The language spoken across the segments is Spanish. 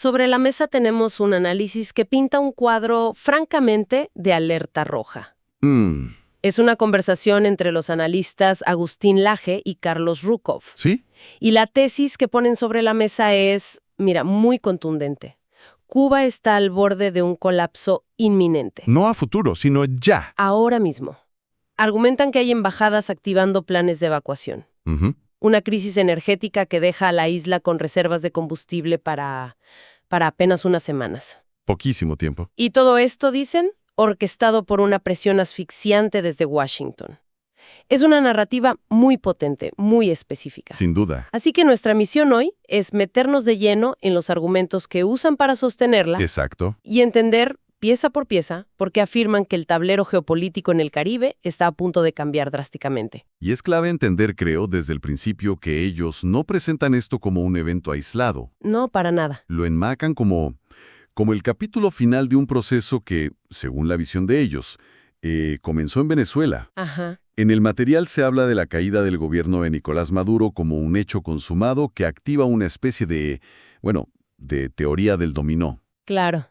Sobre la mesa tenemos un análisis que pinta un cuadro, francamente, de alerta roja. Es una conversación entre los analistas Agustín Laje y Carlos Rukov. ¿Sí? Y la tesis que ponen sobre la mesa es, mira, muy contundente. Cuba está al borde de un colapso inminente. No a futuro, sino ya. Ahora mismo. Argumentan que hay embajadas activando planes de evacuación. Una crisis energética que deja a la isla con reservas de combustible para apenas unas semanas. Poquísimo tiempo. Y todo esto, dicen, orquestado por una presión asfixiante desde Washington. Es una narrativa muy potente, muy específica. Sin duda. Así que nuestra misión hoy es meternos de lleno en los argumentos que usan para sostenerla. Exacto. Y entender, pieza por pieza, por qué afirman que el tablero geopolítico en el Caribe está a punto de cambiar drásticamente. Y es clave entender, creo, desde el principio que ellos no presentan esto como un evento aislado. No, para nada. Lo enmarcan como el capítulo final de un proceso que, según la visión de ellos, comenzó en Venezuela. Ajá. En el material se habla de la caída del gobierno de Nicolás Maduro como un hecho consumado que activa una especie de teoría del dominó. Claro.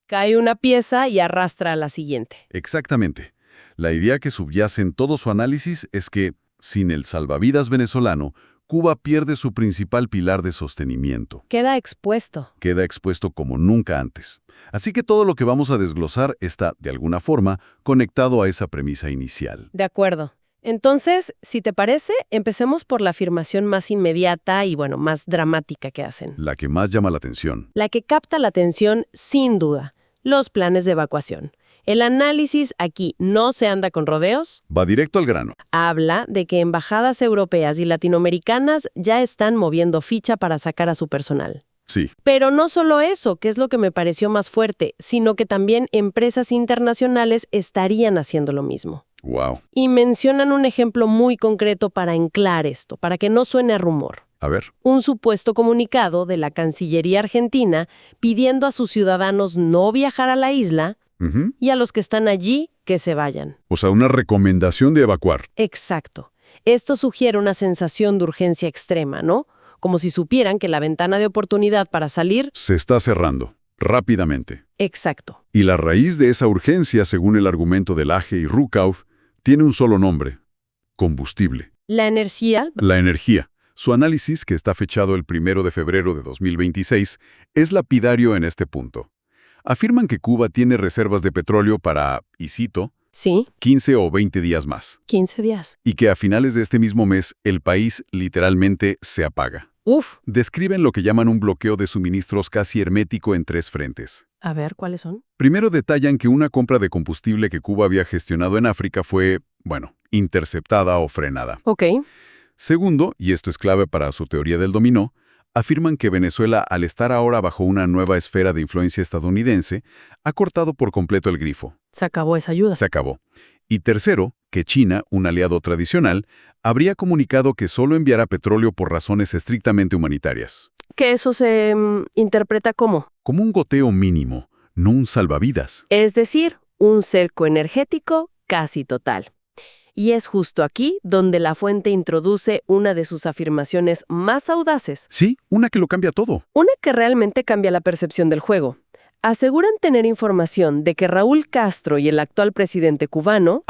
Cae una pieza y arrastra a la siguiente. Exactamente. La idea que subyace en todo su análisis es que, sin el salvavidas venezolano, Cuba pierde su principal pilar de sostenimiento. Queda expuesto. Queda expuesto como nunca antes. Así que todo lo que vamos a desglosar está, de alguna forma, conectado a esa premisa inicial. De acuerdo. Entonces, si te parece, empecemos por la afirmación más inmediata y, más dramática que hacen. La que más llama la atención. La que capta la atención, sin duda, los planes de evacuación. El análisis aquí no se anda con rodeos. Va directo al grano. Habla de que embajadas europeas y latinoamericanas ya están moviendo ficha para sacar a su personal. Sí. Pero no solo eso, que es lo que me pareció más fuerte, sino que también empresas internacionales estarían haciendo lo mismo. Wow. Y mencionan un ejemplo muy concreto para anclar esto, para que no suene a rumor. A ver. Un supuesto comunicado de la Cancillería argentina pidiendo a sus ciudadanos no viajar a la isla y a los que están allí que se vayan. O sea, una recomendación de evacuar. Exacto. Esto sugiere una sensación de urgencia extrema, ¿no? Como si supieran que la ventana de oportunidad para salir se está cerrando, rápidamente. Exacto. Y la raíz de esa urgencia, según el argumento de Laje y Rukov, tiene un solo nombre: combustible. La energía. La energía. Su análisis, que está fechado el 1 de febrero de 2026, es lapidario en este punto. Afirman que Cuba tiene reservas de petróleo para, y cito, Sí. 15 o 20 días más. 15 días. Y que a finales de este mismo mes, el país literalmente se apaga. Uf. Describen lo que llaman un bloqueo de suministros casi hermético en 3 frentes. A ver, ¿cuáles son? Primero detallan que una compra de combustible que Cuba había gestionado en África fue, interceptada o frenada. Ok. Segundo, y esto es clave para su teoría del dominó, afirman que Venezuela, al estar ahora bajo una nueva esfera de influencia estadounidense, ha cortado por completo el grifo. Se acabó esa ayuda. Se acabó. Y tercero, que China, un aliado tradicional, habría comunicado que solo enviará petróleo por razones estrictamente humanitarias. Que eso se interpreta como un goteo mínimo, no un salvavidas. Es decir, un cerco energético casi total. Y es justo aquí donde la fuente introduce una de sus afirmaciones más audaces. Sí, una que lo cambia todo. Una que realmente cambia la percepción del juego. Aseguran tener información de que Raúl Castro y el actual presidente cubano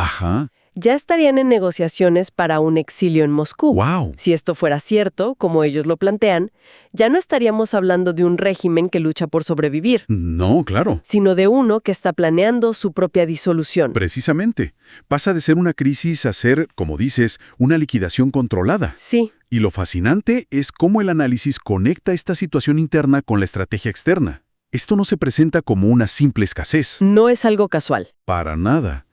ya estarían en negociaciones para un exilio en Moscú. ¡Wow! Si esto fuera cierto, como ellos lo plantean, ya no estaríamos hablando de un régimen que lucha por sobrevivir. No, claro. Sino de uno que está planeando su propia disolución. Precisamente. Pasa de ser una crisis a ser, como dices, una liquidación controlada. Sí. Y lo fascinante es cómo el análisis conecta esta situación interna con la estrategia externa. Esto no se presenta como una simple escasez. No es algo casual. Para nada.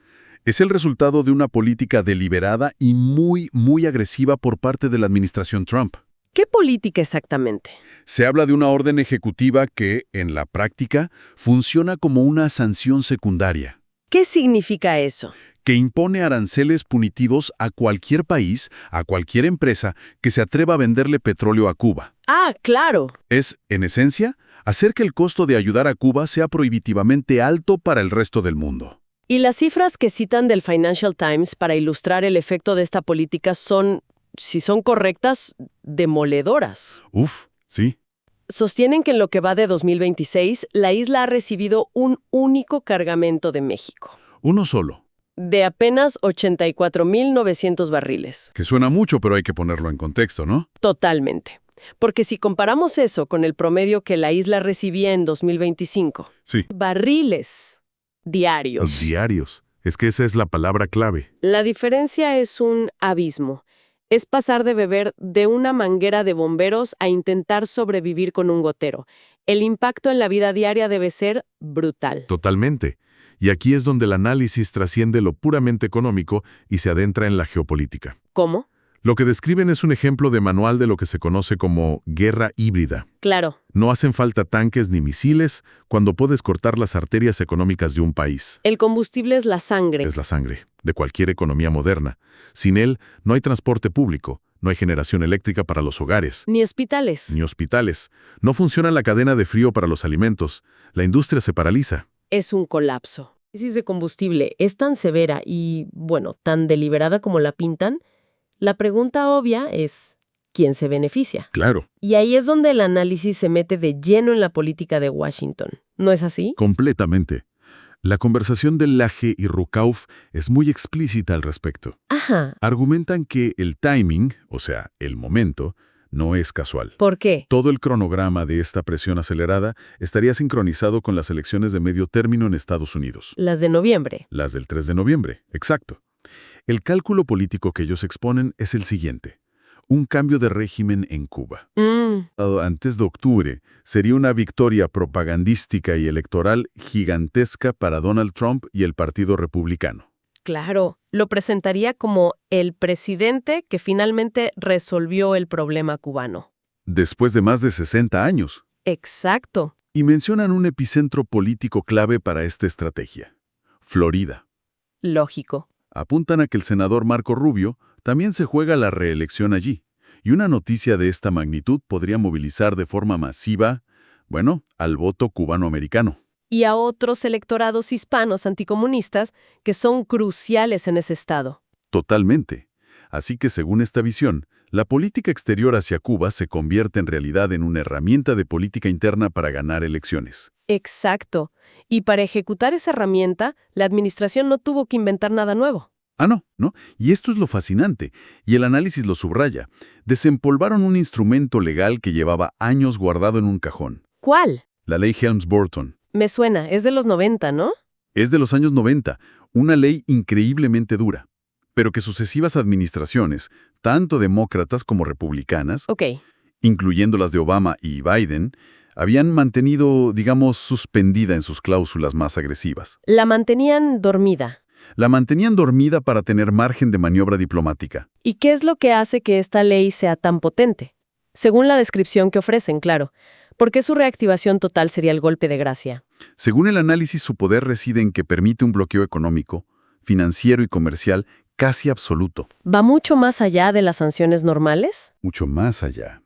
Es el resultado de una política deliberada y muy, muy agresiva por parte de la administración Trump. ¿Qué política exactamente? Se habla de una orden ejecutiva que, en la práctica, funciona como una sanción secundaria. ¿Qué significa eso? Que impone aranceles punitivos a cualquier país, a cualquier empresa que se atreva a venderle petróleo a Cuba. Ah, claro. Es, en esencia, hacer que el costo de ayudar a Cuba sea prohibitivamente alto para el resto del mundo. Y las cifras que citan del Financial Times para ilustrar el efecto de esta política son, si son correctas, demoledoras. Sí. Sostienen que en lo que va de 2026, la isla ha recibido un único cargamento de México, Uno solo, de apenas 84.900 barriles. que suena mucho, pero hay que ponerlo en contexto, ¿no? Totalmente. Porque si comparamos eso con el promedio que la isla recibía en 2025, Sí. barriles diarios. Diarios. Es que esa es la palabra clave. La diferencia es un abismo. Es pasar de beber de una manguera de bomberos a intentar sobrevivir con un gotero. El impacto en la vida diaria debe ser brutal. Totalmente. Y aquí es donde el análisis trasciende lo puramente económico y se adentra en la geopolítica. ¿Cómo? Lo que describen es un ejemplo de manual de lo que se conoce como guerra híbrida. Claro. No hacen falta tanques ni misiles cuando puedes cortar las arterias económicas de un país. El combustible es la sangre. Es la sangre, de cualquier economía moderna. Sin él, no hay transporte público, no hay generación eléctrica para los hogares, Ni hospitales. ni hospitales. No funciona la cadena de frío para los alimentos. La industria se paraliza. Es un colapso. La crisis de combustible es tan severa y, bueno, tan deliberada como la pintan. La pregunta obvia es, ¿quién se beneficia? Claro, Y ahí es donde el análisis se mete de lleno en la política de Washington. ¿No es así? completamente. La conversación de Laje y Rukauf es muy explícita al respecto. Ajá. Argumentan que el timing, o sea, el momento, no es casual. ¿Por qué? Todo el cronograma de esta presión acelerada estaría sincronizado con las elecciones de medio término en Estados Unidos. Las de noviembre. Las del 3 de noviembre, exacto. El cálculo político que ellos exponen es el siguiente. Un cambio de régimen en Cuba. Antes de octubre, sería una victoria propagandística y electoral gigantesca para Donald Trump y el Partido Republicano. Claro. Lo presentaría como el presidente que finalmente resolvió el problema cubano. Después de más de 60 años. Exacto. Y mencionan un epicentro político clave para esta estrategia. Florida. Lógico. Apuntan a que el senador Marco Rubio también se juega la reelección allí, y una noticia de esta magnitud podría movilizar de forma masiva, al voto cubano-americano. Y a otros electorados hispanos anticomunistas que son cruciales en ese estado. Totalmente. Así que según esta visión, la política exterior hacia Cuba se convierte en realidad en una herramienta de política interna para ganar elecciones. Exacto. Y para ejecutar esa herramienta, la administración no tuvo que inventar nada nuevo. ¿No? Y esto es lo fascinante, y el análisis lo subraya. Desempolvaron un instrumento legal que llevaba años guardado en un cajón. ¿Cuál? La ley Helms-Burton. Me suena, es de los 90, ¿no? Es de los años 90, una ley increíblemente dura, pero que sucesivas administraciones, tanto demócratas como republicanas, Ok. incluyendo las de Obama y Biden, habían mantenido, suspendida en sus cláusulas más agresivas. La mantenían dormida. La mantenían dormida para tener margen de maniobra diplomática. ¿Y qué es lo que hace que esta ley sea tan potente? Según la descripción que ofrecen, claro. Porque su reactivación total sería el golpe de gracia. Según el análisis, su poder reside en que permite un bloqueo económico, financiero y comercial casi absoluto. ¿Va mucho más allá de las sanciones normales? Mucho más allá.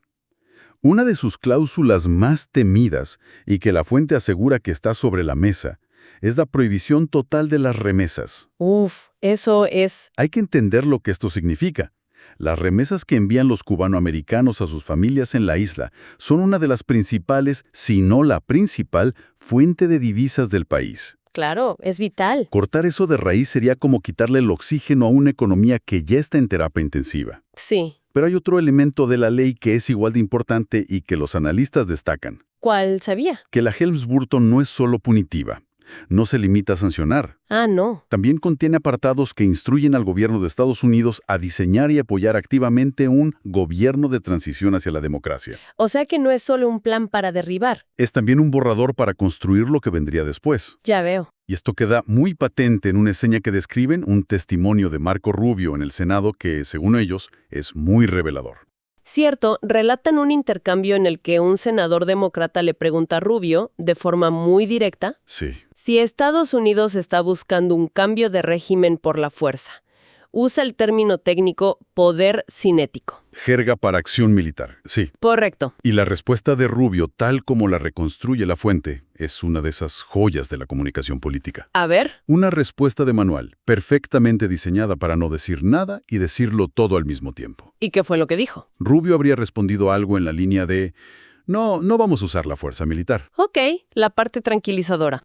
Una de sus cláusulas más temidas, y que la fuente asegura que está sobre la mesa, es la prohibición total de las remesas. Eso es... Hay que entender lo que esto significa. Las remesas que envían los cubanoamericanos a sus familias en la isla son una de las principales, si no la principal, fuente de divisas del país. Claro, es vital. Cortar eso de raíz sería como quitarle el oxígeno a una economía que ya está en terapia intensiva. Sí. Pero hay otro elemento de la ley que es igual de importante y que los analistas destacan. ¿Cuál sabía? Que la Helms-Burton no es solo punitiva. No se limita a sancionar. No. También contiene apartados que instruyen al gobierno de Estados Unidos a diseñar y apoyar activamente un gobierno de transición hacia la democracia. O sea que no es solo un plan para derribar. Es también un borrador para construir lo que vendría después. Ya veo. Y esto queda muy patente en una escena que describen un testimonio de Marco Rubio en el Senado que, según ellos, es muy revelador. Cierto, relatan un intercambio en el que un senador demócrata le pregunta a Rubio, de forma muy directa, Sí. si Estados Unidos está buscando un cambio de régimen por la fuerza. Usa el término técnico poder cinético. Jerga para acción militar, sí. Correcto. Y la respuesta de Rubio, tal como la reconstruye la fuente, es una de esas joyas de la comunicación política. A ver. Una respuesta de manual, perfectamente diseñada para no decir nada y decirlo todo al mismo tiempo. ¿Y qué fue lo que dijo? Rubio habría respondido algo en la línea de: No vamos a usar la fuerza militar. Ok, la parte tranquilizadora.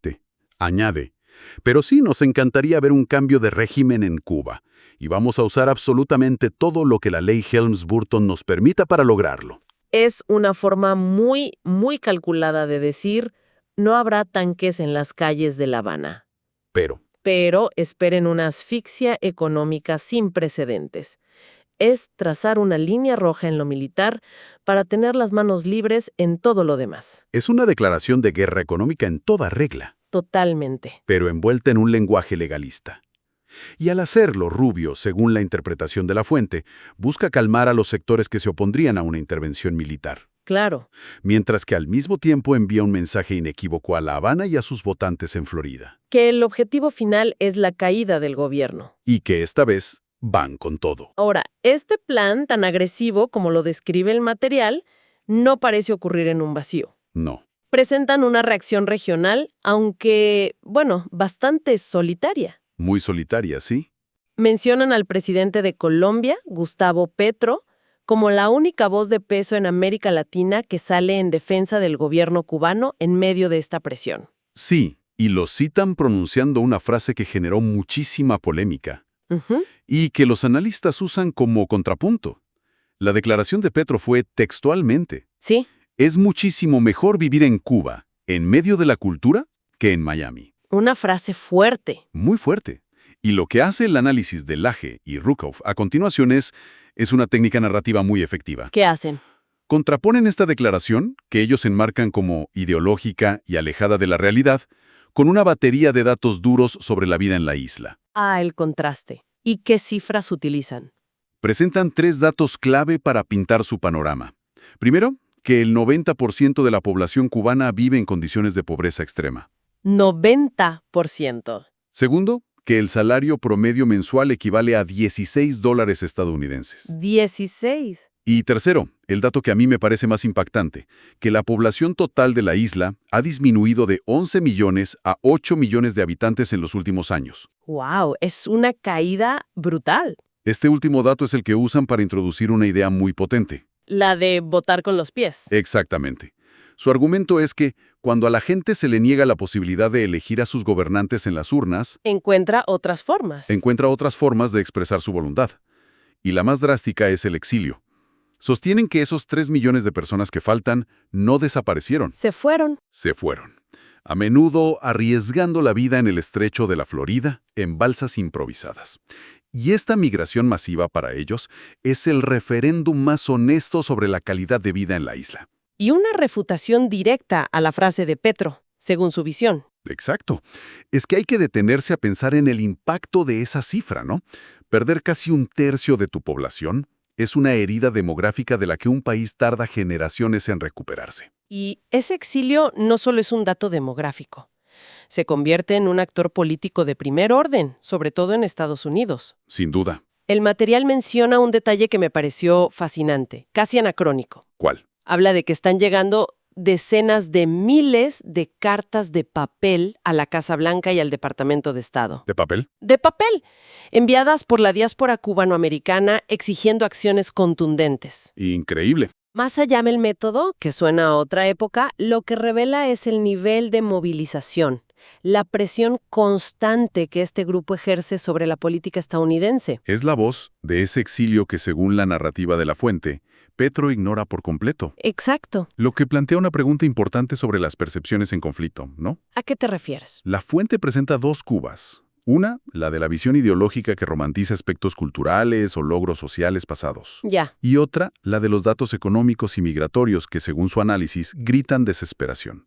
Añade, pero sí nos encantaría ver un cambio de régimen en Cuba, y vamos a usar absolutamente todo lo que la ley Helms-Burton nos permita para lograrlo. Es una forma muy, muy calculada de decir, no habrá tanques en las calles de La Habana. Pero esperen una asfixia económica sin precedentes. Es trazar una línea roja en lo militar para tener las manos libres en todo lo demás. Es una declaración de guerra económica en toda regla. Totalmente. Pero envuelta en un lenguaje legalista. Y al hacerlo, Rubio, según la interpretación de la fuente, busca calmar a los sectores que se opondrían a una intervención militar. Claro. Mientras que al mismo tiempo envía un mensaje inequívoco a La Habana y a sus votantes en Florida. Que el objetivo final es la caída del gobierno. Y que esta vez van con todo. Ahora, este plan tan agresivo como lo describe el material, no parece ocurrir en un vacío. No. Presentan una reacción regional, aunque, bastante solitaria. Muy solitaria, ¿sí? Mencionan al presidente de Colombia, Gustavo Petro, como la única voz de peso en América Latina que sale en defensa del gobierno cubano en medio de esta presión. Sí, y lo citan pronunciando una frase que generó muchísima polémica. Y que los analistas usan como contrapunto. La declaración de Petro fue textualmente. Sí. Es muchísimo mejor vivir en Cuba, en medio de la cultura, que en Miami. Una frase fuerte. Muy fuerte. Y lo que hace el análisis de Laje y Rukov a continuación es una técnica narrativa muy efectiva. ¿Qué hacen? Contraponen esta declaración, que ellos enmarcan como ideológica y alejada de la realidad, con una batería de datos duros sobre la vida en la isla. El contraste. ¿Y qué cifras utilizan? Presentan 3 datos clave para pintar su panorama. Primero, que el 90% de la población cubana vive en condiciones de pobreza extrema. 90%. Segundo, que el salario promedio mensual equivale a $16 estadounidenses. 16. Y tercero, el dato que a mí me parece más impactante, que la población total de la isla ha disminuido de 11 millones a 8 millones de habitantes en los últimos años. ¡Wow! Es una caída brutal. Este último dato es el que usan para introducir una idea muy potente. La de votar con los pies. Exactamente. Su argumento es que, cuando a la gente se le niega la posibilidad de elegir a sus gobernantes en las urnas, encuentra otras formas de expresar su voluntad. Y la más drástica es el exilio. Sostienen que esos 3 millones de personas que faltan no desaparecieron. Se fueron. A menudo arriesgando la vida en el estrecho de la Florida, en balsas improvisadas. Y esta migración masiva para ellos es el referéndum más honesto sobre la calidad de vida en la isla. Y una refutación directa a la frase de Petro, según su visión. Exacto. Es que hay que detenerse a pensar en el impacto de esa cifra, ¿no? Perder casi 1/3 de tu población es una herida demográfica de la que un país tarda generaciones en recuperarse. Y ese exilio no solo es un dato demográfico. Se convierte en un actor político de primer orden, sobre todo en Estados Unidos. Sin duda. El material menciona un detalle que me pareció fascinante, casi anacrónico. ¿Cuál? Habla de que están llegando decenas de miles de cartas de papel a la Casa Blanca y al Departamento de Estado. ¿De papel? De papel, enviadas por la diáspora cubanoamericana exigiendo acciones contundentes. Increíble. Más allá del método, que suena a otra época, lo que revela es el nivel de movilización, la presión constante que este grupo ejerce sobre la política estadounidense. Es la voz de ese exilio que, según la narrativa de la fuente, Petro ignora por completo. Exacto. Lo que plantea una pregunta importante sobre las percepciones en conflicto, ¿no? ¿A qué te refieres? La fuente presenta 2 Cubas. Una, la de la visión ideológica que romantiza aspectos culturales o logros sociales pasados. Ya. Y otra, la de los datos económicos y migratorios que, según su análisis, gritan desesperación.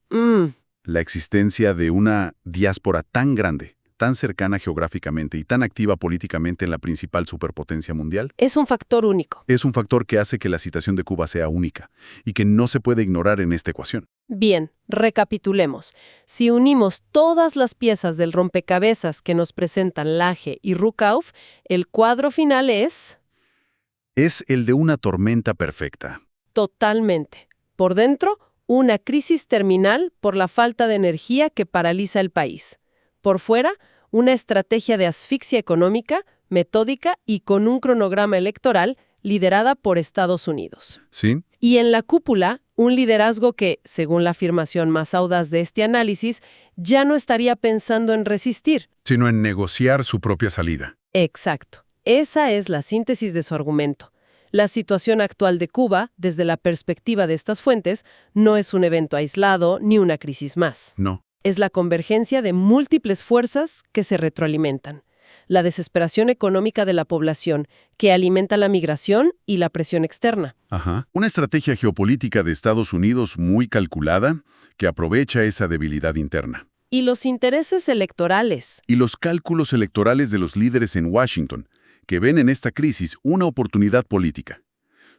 La existencia de una diáspora tan grande, tan cercana geográficamente y tan activa políticamente en la principal superpotencia mundial, es un factor único. Es un factor que hace que la situación de Cuba sea única y que no se puede ignorar en esta ecuación. Bien, recapitulemos. Si unimos todas las piezas del rompecabezas que nos presentan Laje y Rukov, el cuadro final es... Es el de una tormenta perfecta. Totalmente. Por dentro, una crisis terminal por la falta de energía que paraliza el país. Por fuera, una estrategia de asfixia económica, metódica y con un cronograma electoral liderada por Estados Unidos. ¿Sí? Y en la cúpula, Un liderazgo que, según la afirmación más audaz de este análisis, ya no estaría pensando en resistir. Sino en negociar su propia salida. Exacto. Esa es la síntesis de su argumento. La situación actual de Cuba, desde la perspectiva de estas fuentes, no es un evento aislado ni una crisis más. No. Es la convergencia de múltiples fuerzas que se retroalimentan. La desesperación económica de la población, que alimenta la migración y la presión externa. Ajá. Una estrategia geopolítica de Estados Unidos muy calculada que aprovecha esa debilidad interna. Y los intereses electorales. Y los cálculos electorales de los líderes en Washington, que ven en esta crisis una oportunidad política.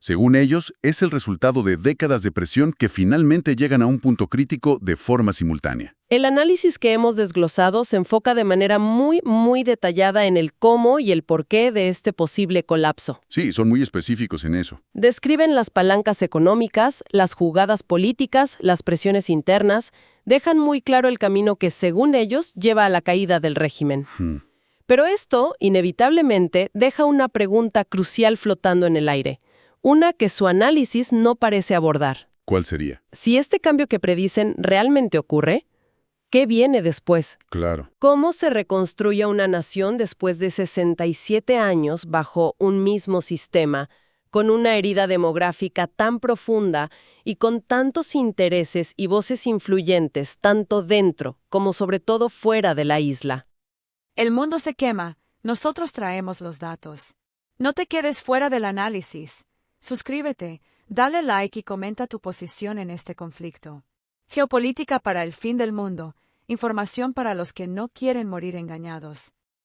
Según ellos, es el resultado de décadas de presión que finalmente llegan a un punto crítico de forma simultánea. El análisis que hemos desglosado se enfoca de manera muy detallada en el cómo y el porqué de este posible colapso. Sí, son muy específicos en eso. Describen las palancas económicas, las jugadas políticas, las presiones internas, dejan muy claro el camino que, según ellos, lleva a la caída del régimen. Pero esto, inevitablemente, deja una pregunta crucial flotando en el aire. Una que su análisis no parece abordar. ¿Cuál sería? Si este cambio que predicen realmente ocurre, ¿qué viene después? Claro. ¿Cómo se reconstruye una nación después de 67 años bajo un mismo sistema, con una herida demográfica tan profunda y con tantos intereses y voces influyentes tanto dentro como sobre todo fuera de la isla? El mundo se quema, nosotros traemos los datos. No te quedes fuera del análisis. Suscríbete, dale like y comenta tu posición en este conflicto. Geopolítica para el fin del mundo, información para los que no quieren morir engañados.